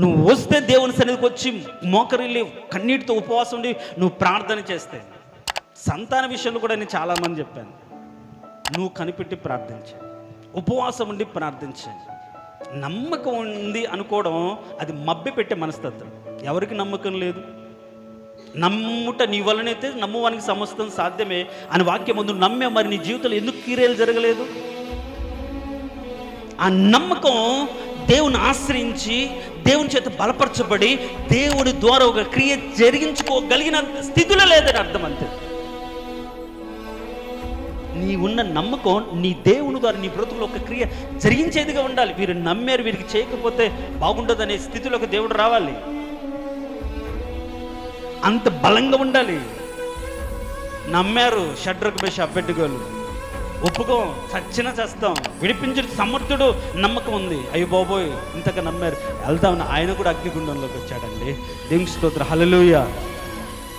నువ్వు వస్తే దేవుని సన్నిధికి వచ్చి మోకరిల్లి కన్నీటితో ఉపవాసం ఉండి నువ్వు ప్రార్థన చేస్తే, సంతాన విషయంలో కూడా నేను చాలామంది చెప్పాను, నువ్వు కనిపెట్టి ప్రార్థించు, ఉపవాసం ఉండి ప్రార్థించు. నమ్మకం ఉంది అనుకోవడం అది మభ్య పెట్టే మనస్తత్వం. ఎవరికి నమ్మకం లేదు? నమ్ముట నీ వలనైతే నమ్మువానికి సమస్తం సాధ్యమే అని వాక్యం ముందు నమ్మే, మరి నీ జీవితంలో ఎందుకు క్రియలు జరగలేదు? ఆ నమ్మకం దేవుని ఆశ్రయించి దేవుని చేత బలపరచబడి దేవుడి ద్వారా ఒక క్రియ జరిగించుకోగలిగిన స్థితిలో లేదని అర్థం. అంతే. నీ ఉన్న నమ్మకం నీ దేవుని ద్వారా నీ బ్రతుకులో ఒక క్రియ జరిగించేదిగా ఉండాలి. వీరు నమ్మారు, వీరికి చేయకపోతే బాగుండదు అనే స్థితిలోకి దేవుడు రావాలి. అంత బలంగా ఉండాలి. నమ్మారు షడ్రకు మేషకు అబేద్నెగోలు, ఒప్పుకోం, చచ్చినా చేస్తాం, విడిపించిన సమర్థుడు నమ్మకం ఉంది. అయ్యో బాబోయ్ ఇంతగా నమ్మారు, వెళ్దామని ఆయన కూడా అగ్నిగుండంలోకి వచ్చాడండి. దేవునికి స్తోత్రం, హల్లెలూయా.